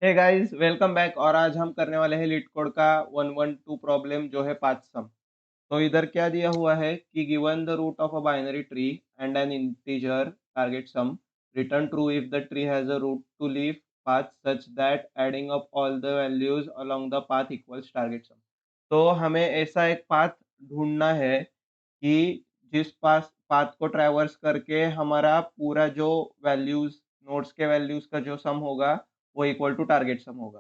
Hey guys, welcome back. और आज हम करने वाले हैं लीड कोड का 112 प्रॉब्लम जो है पाथ सम। तो इधर क्या दिया हुआ है कि given the root of a binary tree and an integer target sum, return true if the tree has a root to leaf path such that adding up all the values along the path equals target sum. तो हमें ऐसा एक path ढूंढना है कि जिस पास path को traverse करके हमारा पूरा जो वैल्यूज नोड्स के वैल्यूज का जो सम होगा वो इक्वल टू टारगेट सम होगा।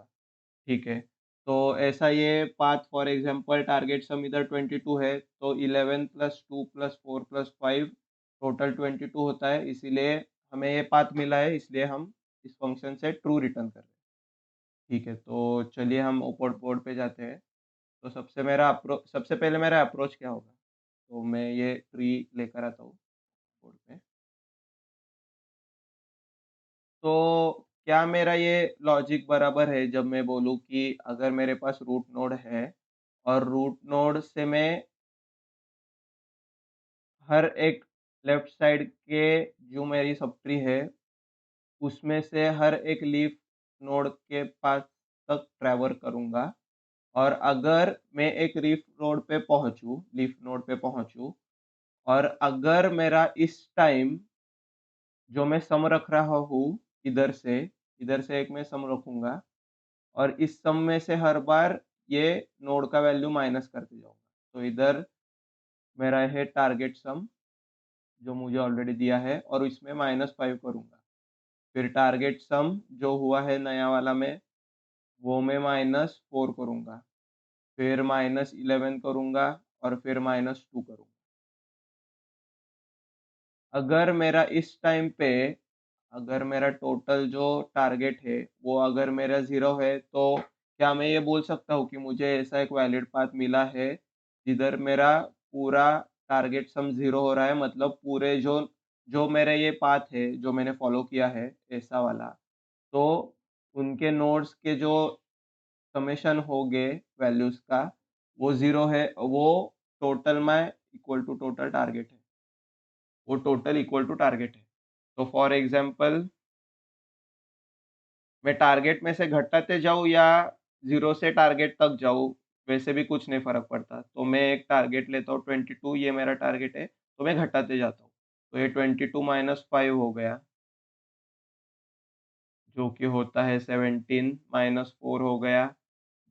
ठीक है। तो ऐसा ये पाथ फॉर एग्जांपल टारगेट सम इधर 22 है, तो 11 प्लस 2 प्लस 4 प्लस 5 टोटल 22 होता है। इसीलिए हमें ये पाथ मिला है, इसलिए हम इस फंक्शन से ट्रू रिटर्न कर रहे हैं। ठीक है, तो चलिए हम ऊपर बोर्ड पे जाते हैं। तो सबसे पहले मेरा अप्रोच क्या होगा, तो मैं ये ट्री लेकर आता हूँ बोर्ड पे। तो क्या मेरा ये लॉजिक बराबर है जब मैं बोलूँ कि अगर मेरे पास रूट नोड है और रूट नोड से मैं हर एक लेफ्ट साइड के जो मेरी सब ट्री है उसमें से हर एक लीफ नोड के पास तक ट्रैवल करूँगा। और अगर मैं एक लीफ नोड पे पहुँचूँ और अगर मेरा इस टाइम जो मैं सम रख रहा हूँ इधर से इधर से एक मैं सम रखूँगा और इस सम में से हर बार ये नोड का वैल्यू माइनस करते जाऊँगा। तो इधर मेरा है टारगेट सम जो मुझे ऑलरेडी दिया है और इसमें -5 करूँगा। फिर टारगेट सम जो हुआ है नया वाला में वो मैं -4 करूँगा। फिर -11 करूँगा और फिर -2 करूँगा। अगर मेरा इस टाइम पे अगर मेरा टोटल जो टारगेट है वो अगर मेरा 0 है, तो क्या मैं ये बोल सकता हूँ कि मुझे ऐसा एक वैलिड पाथ मिला है जिधर मेरा पूरा टारगेट सम 0 हो रहा है, मतलब पूरे जो जो मेरे ये पाथ है जो मैंने फॉलो किया है ऐसा वाला, तो उनके नोड्स के जो समेशन होंगे वैल्यूज का वो 0 है, वो टोटल में इक्वल टू टोटल टारगेट है, वो टोटल इक्वल टू टारगेट है। तो फॉर एग्जांपल मैं टारगेट में से घटाते जाऊँ या 0 से टारगेट तक जाऊँ, वैसे भी कुछ नहीं फ़र्क पड़ता। तो मैं एक टारगेट लेता हूँ 22, ये मेरा टारगेट है, तो मैं घटाते जाता हूँ। तो ये 22 माइनस 5 हो गया, जो कि होता है 17 माइनस 4 हो गया,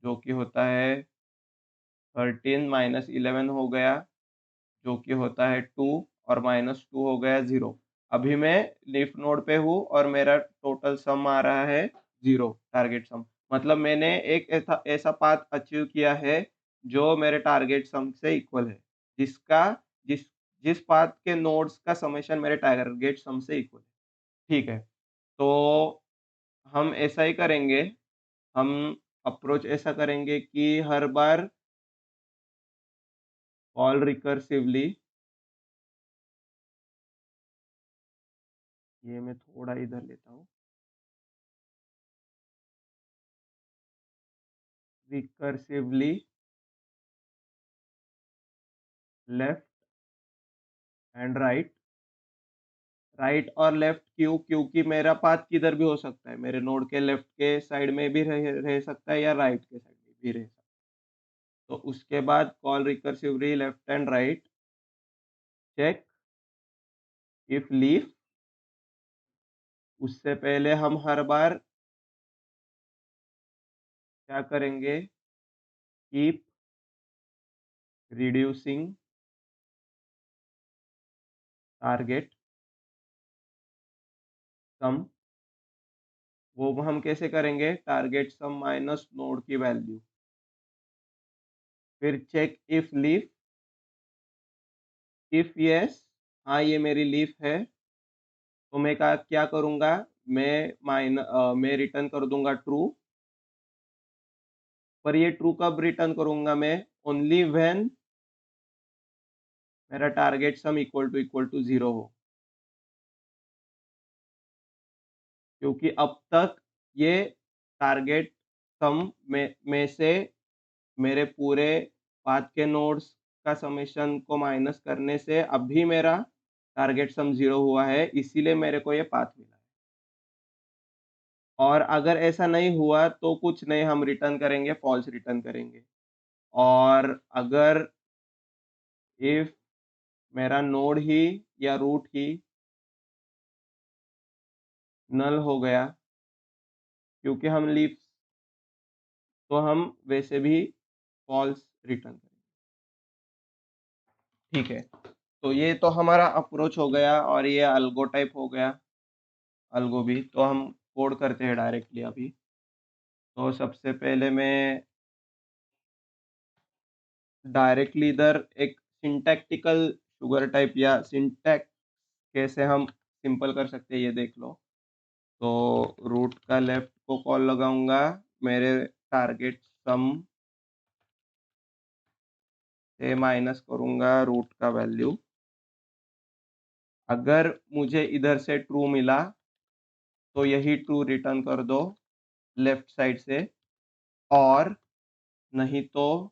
जो कि होता है 13 माइनस 11 हो गया, जो कि होता है 2 और -2 हो गया 0। अभी मैं लीफ नोड पे हूँ और मेरा टोटल सम आ रहा है 0 टारगेट सम। मतलब मैंने एक ऐसा ऐसा पाथ अचीव किया है जो मेरे टारगेट सम से इक्वल है, जिसका जिस जिस पाथ के नोड्स का समेशन मेरे टारगेट सम से इक्वल है। ठीक है, तो हम ऐसा ही करेंगे। हम अप्रोच ऐसा करेंगे कि हर बार कॉल रिकर्सिवली, ये मैं थोड़ा इधर लेता हूँ, recursively left and right. Right और लेफ्ट क्यों? क्योंकि मेरा पाथ किधर भी हो सकता है, मेरे नोड के लेफ्ट के साइड में भी रह सकता है या राइट के साइड में भी रह सकता है। तो उसके बाद call recursively left and right, check if leaf. उससे पहले हम हर बार क्या करेंगे, कीप रिड्यूसिंग टारगेट सम। वो हम कैसे करेंगे, टारगेट सम माइनस नोड की वैल्यू। फिर check if leaf, if yes, हाँ ये मेरी लीफ है, तो मैं क्या करूँगा, मैं रिटर्न कर दूँगा ट्रू। पर ये ट्रू कब रिटर्न करूँगा मैं, ओनली व्हेन मेरा टारगेट सम इक्वल टू 0 हो। क्योंकि अब तक ये टारगेट सम में से मेरे पूरे पाथ के नोड्स का समेशन को माइनस करने से अभी मेरा टारगेट सम 0 हुआ है, इसीलिए मेरे को ये पाथ मिला है। और अगर ऐसा नहीं हुआ तो कुछ नहीं, हम रिटर्न करेंगे, फॉल्स रिटर्न करेंगे। और अगर इफ मेरा नोड ही या रूट ही नल हो गया, क्योंकि हम लीफ, तो हम वैसे भी फॉल्स रिटर्न करेंगे। ठीक है, तो ये तो हमारा अप्रोच हो गया और ये अल्गो टाइप हो गया। अल्गो भी तो हम कोड करते हैं डायरेक्टली अभी। तो सबसे पहले मैं डायरेक्टली इधर एक सिंटैक्टिकल शुगर टाइप या सिंटैक्स कैसे हम सिंपल कर सकते हैं ये देख लो। तो रूट का लेफ्ट को कॉल लगाऊंगा, मेरे टारगेट सम से माइनस करूंगा रूट का वैल्यू। अगर मुझे इधर से ट्रू मिला तो यही ट्रू रिटर्न कर दो लेफ्ट साइड से, और नहीं तो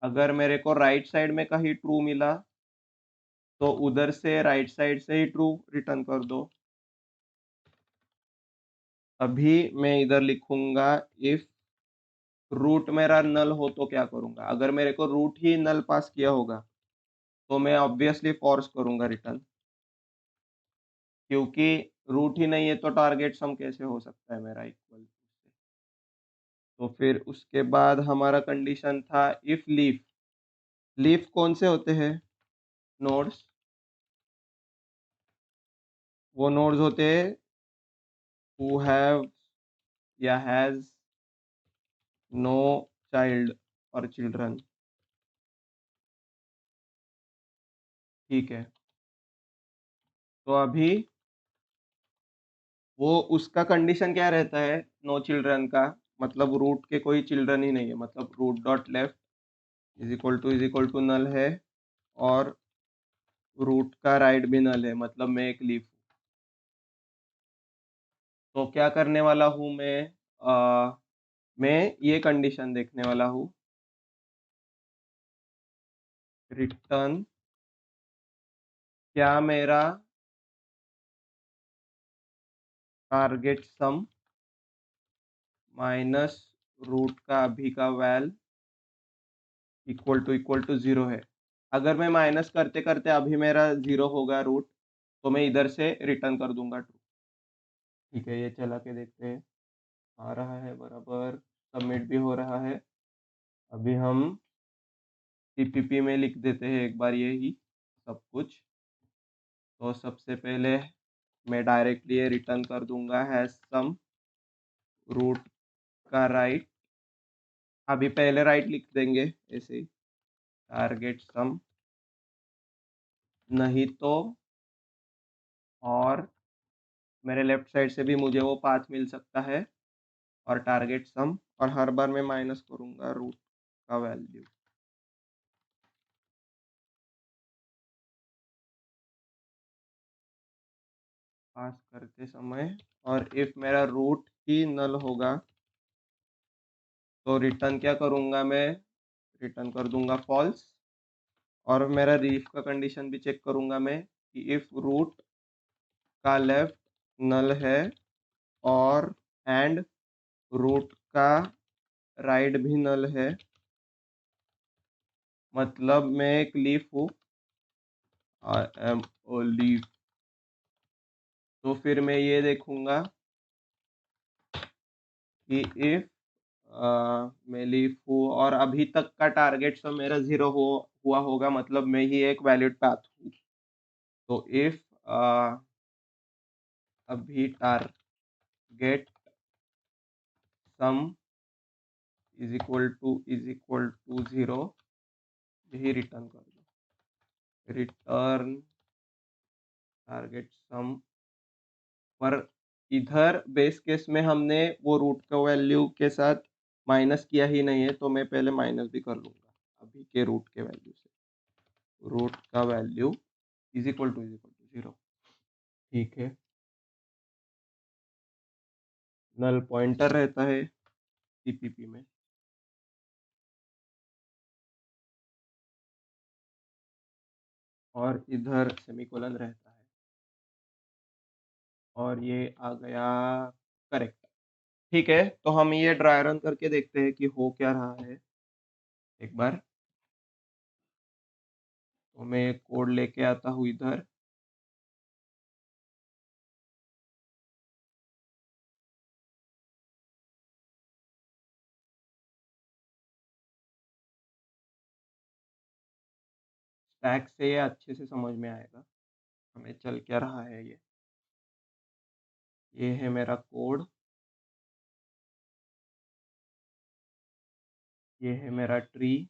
अगर मेरे को राइट साइड में कहीं ट्रू मिला तो उधर से राइट साइड से ही ट्रू रिटर्न कर दो। अभी मैं इधर लिखूंगा इफ रूट मेरा नल हो तो क्या करूंगा। अगर मेरे को रूट ही नल पास किया होगा तो मैं ऑब्वियसली फॉर्स करूंगा रिटर्न, क्योंकि रूट ही नहीं है तो टारगेट सम कैसे हो सकता है मेरा इक्वल। तो फिर उसके बाद हमारा कंडीशन था इफ लीफ। लीफ कौन से होते हैं नोड्स? वो नोड्स होते हैं हु हैव या हैज नो चाइल्ड और चिल्ड्रन। ठीक है, तो अभी वो उसका कंडीशन क्या रहता है नो चिल्ड्रन का? मतलब रूट के कोई चिल्ड्रन ही नहीं है, मतलब root dot left is equal to null है, और रूट का राइट भी नल है, मतलब मैं एक लीफ हूँ। तो क्या करने वाला हूँ मैं ये कंडीशन देखने वाला हूँ, रिटर्न क्या मेरा टारगेट सम माइनस रूट का अभी का वैल इक्वल टू जीरो है। अगर मैं माइनस करते करते अभी मेरा जीरो होगा रूट, तो मैं इधर से रिटर्न कर दूंगा ट्रू। ठीक है, ये चला के देखते हैं, आ रहा है बराबर, सबमिट भी हो रहा है। अभी हम सीपीपी में लिख देते हैं एक बार ये ही सब कुछ। तो सबसे पहले मैं डायरेक्टली ये रिटर्न कर दूंगा हैज सम रूट का राइट। अभी पहले राइट लिख देंगे ऐसे ही, टारगेट सम, नहीं तो और मेरे लेफ्ट साइड से भी मुझे वो पाथ मिल सकता है, और टारगेट सम, और हर बार मैं माइनस करूंगा रूट का वैल्यू। पास करते समय, और इफ मेरा रूट ही नल होगा तो रिटर्न क्या करूंगा मैं, रिटर्न कर दूंगा फॉल्स। और मेरा रीफ का कंडीशन भी चेक करूंगा मैं कि इफ रूट का लेफ्ट नल है और एंड रूट का राइट भी नल है, मतलब मैं एक लीफ हूँ, आई एम अ लीफ। तो फिर मैं ये देखूंगा कि इफ मैं लीफ हूँ और अभी तक का टारगेट तो मेरा जीरो हुआ होगा, मतलब मैं ही एक वैलिड पाथ हूँ। तो इफ अभी target sum is equal to zero, यही रिटर्न कर दो, रिटर्न टारगेट सम। पर इधर बेस केस में हमने वो रूट का वैल्यू के साथ माइनस किया ही नहीं है, तो मैं पहले माइनस भी कर लूंगा अभी के रूट के वैल्यू से। रूट का value is equal to zero. ठीक है, नल पॉइंटर रहता है सीपीपी में, और इधर सेमीकोलन रहता है, और ये आ गया करेक्ट। ठीक है, तो हम ये ड्राई रन करके देखते हैं कि हो क्या रहा है एक बार। तो मैं कोड लेके आता हूँ इधर। स्टैक से ये अच्छे से समझ में आएगा हमें चल क्या रहा है ये है मेरा कोड, ये है मेरा ट्री।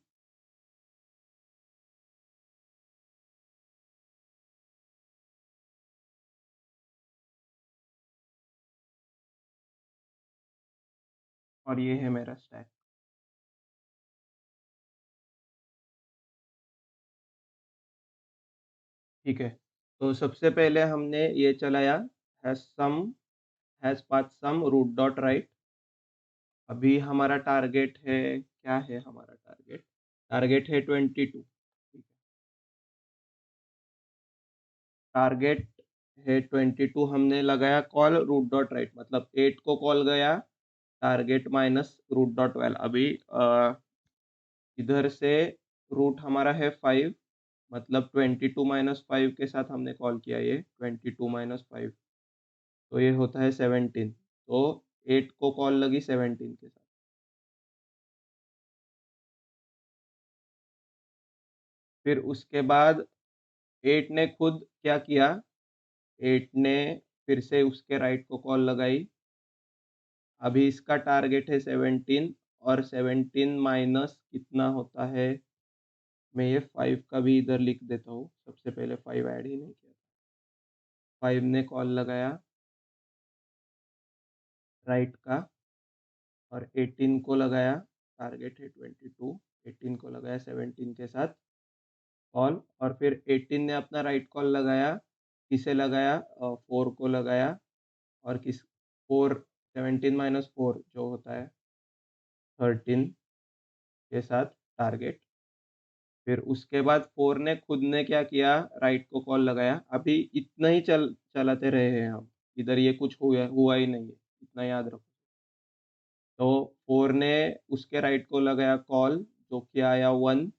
और ये है मेरा स्टैक। ठीक है, तो सबसे पहले हमने ये चलाया hash path sum root dot right. अभी हमारा टारगेट है, क्या है हमारा टारगेट? टारगेट है 22। टारगेट है 22, हमने लगाया कॉल रूट डॉट राइट, मतलब 8 को कॉल गया target minus root dot val. अभी इधर से रूट हमारा है 5, मतलब 22 माइनस 5 के साथ हमने कॉल किया ये 22 माइनस 5, तो ये होता है 17। तो 8 को कॉल लगी 17 के साथ। फिर उसके बाद 8 ने खुद क्या किया, 8 ने फिर से उसके राइट को कॉल लगाई। अभी इसका टारगेट है 17, और 17 माइनस कितना होता है, मैं ये 5 का भी इधर लिख देता हूँ। सबसे पहले 5 ऐड ही नहीं किया। 5 ने कॉल लगाया राइट का, और 18 को लगाया, टारगेट है 22, 18 को लगाया 17 के साथ कॉल, और फिर 18 ने अपना राइट कॉल लगाया, किसे लगाया, 4 को लगाया, और किस 4, 17 माइनस 4 जो होता है 13 के साथ टारगेट। फिर उसके बाद 4 ने खुद ने क्या किया, राइट को कॉल लगाया। अभी इतना ही चलाते रहे हैं हम, इधर ये कुछ हुआ हुआ ही नहीं है, इतना याद रखो। तो 4 ने उसके राइट को लगाया कॉल, जो कि आया 1,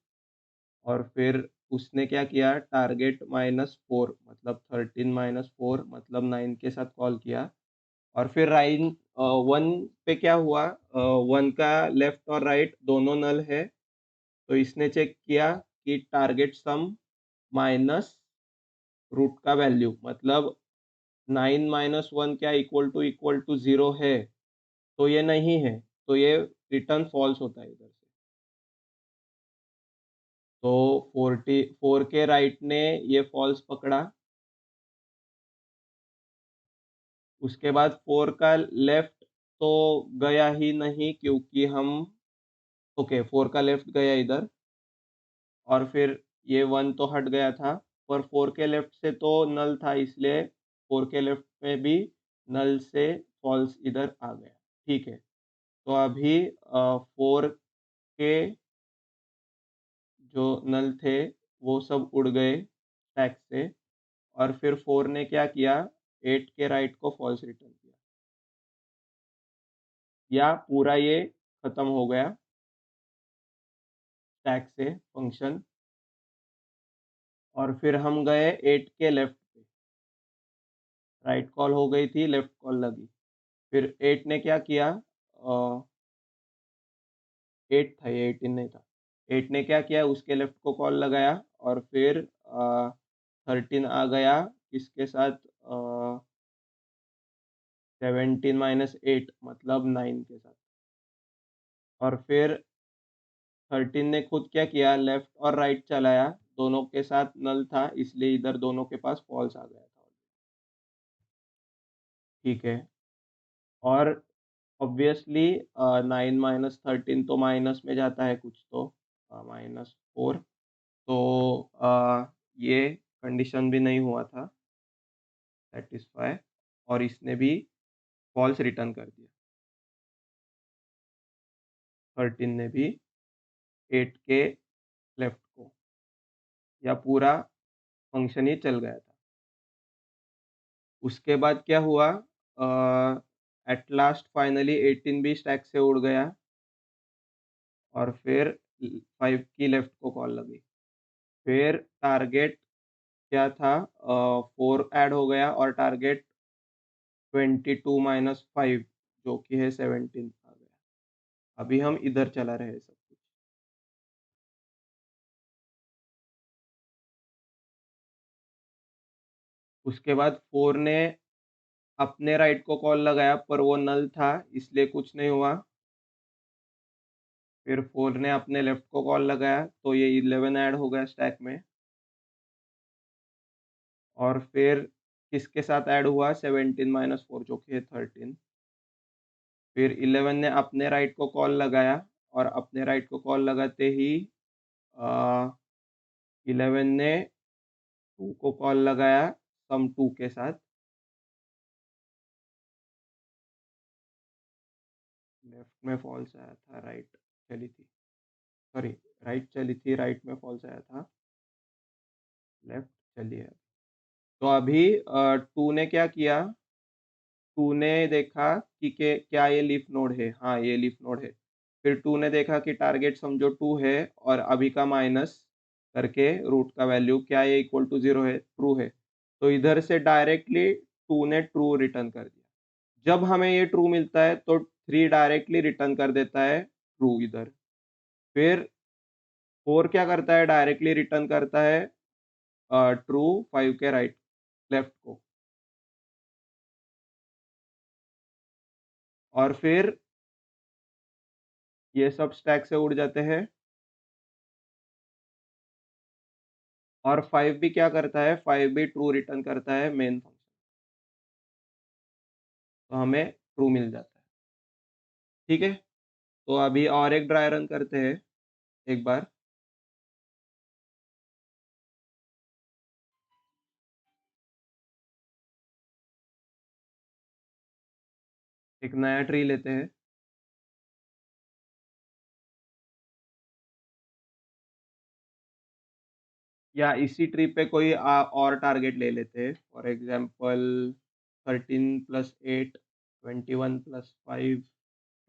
और फिर उसने क्या किया, टारगेट माइनस 4 मतलब 13 माइनस 4 मतलब 9 के साथ कॉल किया। और फिर राइन 1 पे क्या हुआ, 1 का लेफ्ट और राइट दोनों नल है, तो इसने चेक किया कि टारगेट सम माइनस रूट का वैल्यू, मतलब 9 माइनस 1 क्या इक्वल टू 0 है, तो ये नहीं है, तो ये रिटर्न फॉल्स होता है इधर से। तो 4 के राइट ने ये फॉल्स पकड़ा। उसके बाद 4 का लेफ्ट तो गया ही नहीं, क्योंकि हम ओके 4 का लेफ्ट गया इधर, और फिर ये 1 तो हट गया था, पर 4 के लेफ्ट से तो नल था, इसलिए 4 के लेफ्ट में भी नल से फॉल्स इधर आ गया। ठीक है, तो अभी 4 के जो नल थे वो सब उड़ गए स्टैक से, और फिर 4 ने क्या किया, 8 के राइट को फॉल्स रिटर्न किया, या पूरा ये खत्म हो गया स्टैक से फंक्शन। और फिर हम गए 8 के लेफ्ट पे, राइट कॉल हो गई थी, लेफ्ट कॉल लगी। फिर 8 ने क्या किया, 8 था ये, 18 नहीं था। 8 ने क्या किया, उसके लेफ्ट को कॉल लगाया, और फिर 13 आ गया किसके साथ, 17 माइनस 8 मतलब 9 के साथ। और फिर 13 ने खुद क्या किया, लेफ्ट और राइट चलाया, दोनों के साथ नल था, इसलिए इधर दोनों के पास फॉल्स आ गया था। ठीक है, और ऑब्वियसली 9 माइनस 13 तो माइनस में जाता है कुछ, तो -4, तो ये कंडीशन भी नहीं हुआ था सेटिस्फाई, और इसने भी फॉल्स रिटर्न कर दिया। 13 ने भी 8 के लेफ्ट को, या पूरा फंक्शन ही चल गया था। उसके बाद क्या हुआ, एट लास्ट फाइनली 18 भी स्टैक से उड़ गया और फिर 5 की लेफ्ट को कॉल लगी। फिर टारगेट क्या था, 4 ऐड हो गया और टारगेट 22 माइनस 5 जो कि है 17 आ गया। अभी हम इधर चला रहे सब कुछ। उसके बाद 4 ने अपने राइट को कॉल लगाया पर वो नल था इसलिए कुछ नहीं हुआ। फिर 4 ने अपने लेफ्ट को कॉल लगाया तो ये 11 ऐड हो गया स्टैक में। और फिर किसके साथ ऐड हुआ, 17 माइनस 4 जो कि है 13। फिर 11 ने अपने राइट को कॉल लगाया और अपने राइट को कॉल लगाते ही 11 ने 2 को कॉल लगाया सम 2 के साथ। लेफ्ट में फॉल्स आया था, राइट चली थी, सॉरी राइट चली थी, राइट में फॉल्स आया था, लेफ्ट चली है। तो अभी 2 ने क्या किया, 2 ने देखा कि क्या ये लीफ नोड है, हाँ ये लीफ नोड है। फिर 2 ने देखा कि टारगेट समझो 2 है और अभी का माइनस करके रूट का वैल्यू क्या ये इक्वल टू 0 है, ट्रू है। तो इधर से डायरेक्टली 2 ने ट्रू रिटर्न कर दिया। जब हमें ये ट्रू मिलता है तो 3 डायरेक्टली रिटर्न कर देता है ट्रू इधर। फिर 4 क्या करता है, डायरेक्टली रिटर्न करता है ट्रू 5 के राइट लेफ्ट को। और फिर ये सब स्टैक से उड़ जाते हैं। और 5 भी क्या करता है, 5 भी ट्रू रिटर्न करता है मेन फंक्शन। तो हमें ट्रू मिल जाता है। ठीक है, तो अभी और एक ड्राई रन करते हैं एक बार। एक नया ट्री लेते हैं। या इसी ट्री पे कोई और टारगेट ले लेते हैं। फॉर एग्जांपल 13 प्लस 8, 21 प्लस 5,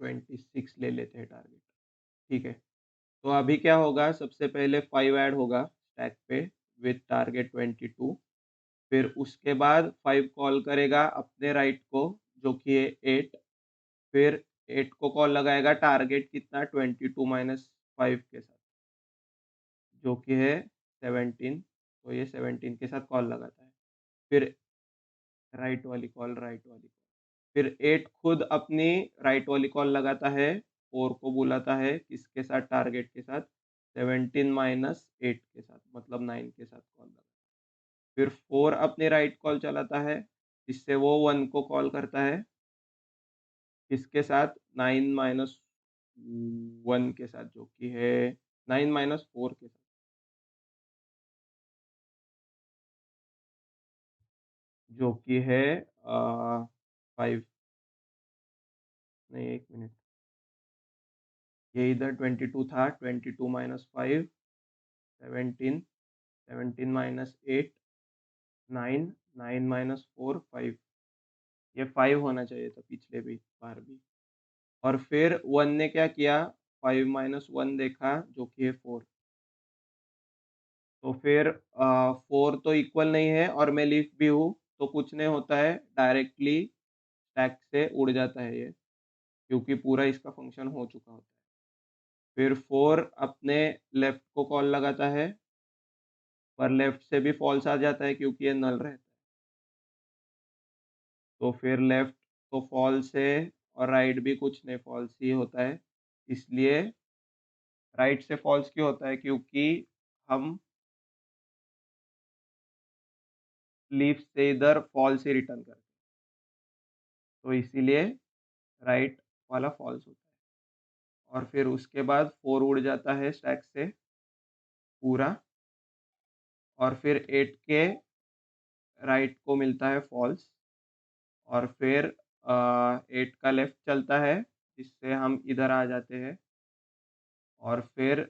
26 ले लेते हैं टारगेट। ठीक है, तो अभी क्या होगा, सबसे पहले 5 ऐड होगा स्टैक पे विथ टारगेट 22। फिर उसके बाद 5 कॉल करेगा अपने राइट को जो कि है 8। फिर 8 को कॉल लगाएगा टारगेट कितना, 22 माइनस 5 के साथ जो कि है 17। तो ये 17 के साथ कॉल लगाता है। फिर राइट वाली कॉल, राइट वाली कॉल। फिर 8 खुद अपनी राइट वाली कॉल लगाता है, 4 को बुलाता है किसके साथ, टारगेट के साथ 17 माइनस 8 के साथ मतलब 9 के साथ कॉल लगाता है। फिर 4 अपनी राइट कॉल चलाता है जिससे वो 1 को कॉल करता है किसके साथ, 9 माइनस 1 के साथ जो कि है 9 माइनस 4 के साथ जो कि है 5। नहीं एक मिनट, ये इधर 22 था, 22 माइनस 5 17, 17 माइनस 8 9, 9 माइनस 4 5। ये 5 होना चाहिए था पिछले भी बार भी। और फिर 1 ने क्या किया, 5 माइनस 1 देखा जो कि है 4। तो फिर 4 तो इक्वल नहीं है और मैं लीफ भी हूँ तो कुछ नहीं होता है, डायरेक्टली स्टैक से उड़ जाता है ये क्योंकि पूरा इसका फंक्शन हो चुका होता है। फिर 4 अपने लेफ्ट को कॉल लगाता है पर लेफ्ट से भी फॉल्स आ जाता है क्योंकि ये नल रहता है। तो फिर लेफ्ट तो फॉल्स है और राइट भी कुछ नहीं, फॉल्स ही होता है। इसलिए राइट से फॉल्स क्यों होता है, क्योंकि हम लीफ से इधर फॉल्स ही रिटर्न करते हैं तो इसीलिए राइट वाला फॉल्स होता है। और फिर उसके बाद 4 उड़ जाता है स्टैक से पूरा और फिर 8 के राइट को मिलता है फॉल्स। और फिर 8 का लेफ्ट चलता है जिससे हम इधर आ जाते हैं। और फिर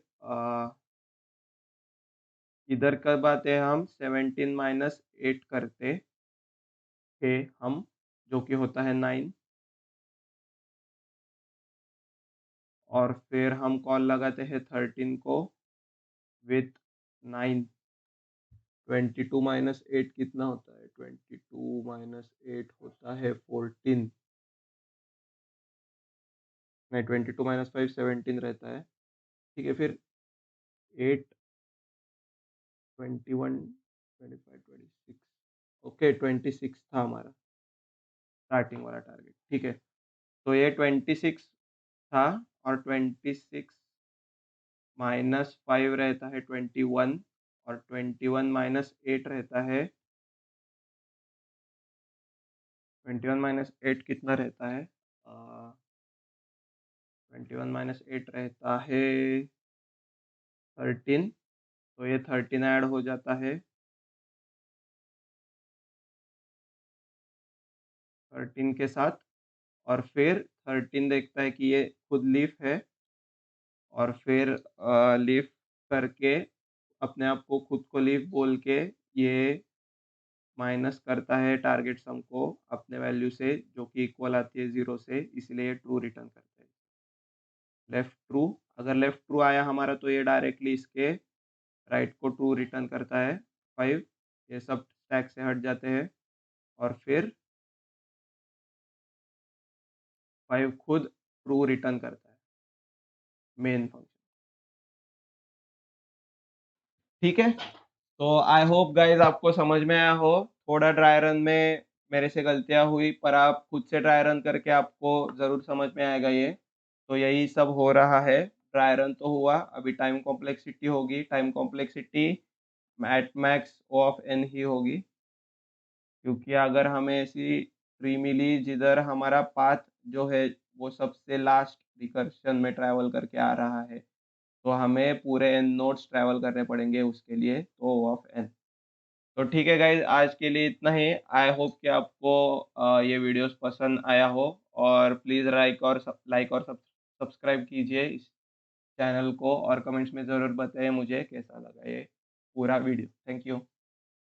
इधर कब आते हैं हम, 17 माइनस 8 करते थे हम जो कि होता है 9। और फिर हम कॉल लगाते हैं 13 को विथ 9। 22 माइनस 8 कितना होता है? 22 माइनस 8 होता है 14। नहीं, 22 माइनस 5 17 रहता है। ठीक है, फिर 8 21 25 26। ओके, 26 था हमारा स्टार्टिंग वाला टारगेट। ठीक है, तो ये 26 था और 26 माइनस 5 रहता है 21 और 21 माइनस 8 रहता है 21 माइनस 8 कितना रहता है? 21 माइनस 8 रहता है 13। तो ये 13 ऐड हो जाता है 13 के साथ, और फिर 13 देखता है कि ये खुद लीफ है, और फिर लीफ करके अपने आप को खुद को लीफ बोल के ये माइनस करता है टारगेट सम को अपने वैल्यू से, जो कि इक्वल आती है 0 से, इसलिए ट्रू रिटर्न करता है। लेफ्ट ट्रू, अगर लेफ्ट ट्रू आया हमारा तो ये डायरेक्टली इसके राइट को ट्रू रिटर्न करता है 5। ये सब स्टैक से हट जाते हैं और फिर 5 खुद ट्रू रिटर्न करता है मेन फंक्शन। ठीक है, तो आई होप गाइज आपको समझ में आया हो। थोड़ा ड्राई रन में मेरे से गलतियां हुई, पर आप खुद से ड्राई रन करके आपको ज़रूर समझ में आएगा ये। तो यही सब हो रहा है, ड्राई रन तो हुआ, अभी टाइम कॉम्प्लेक्सिटी होगी। Time complexity at max O of N ही होगी, क्योंकि अगर हमें ऐसी ट्री मिली जिधर हमारा पाथ जो है वो सबसे लास्ट रिकर्शन में ट्रैवल करके आ रहा है, तो हमें पूरे एन नोड्स ट्रैवल करने पड़ेंगे उसके लिए, तो ओ ऑफ एन। तो ठीक है गाइज, आज के लिए इतना ही। आई होप कि आपको ये वीडियोस पसंद आया हो, और प्लीज़ लाइक और सब्सक्राइब कीजिए इस चैनल को, और कमेंट्स में ज़रूर बताइए मुझे कैसा लगा ये पूरा वीडियो। Thank you.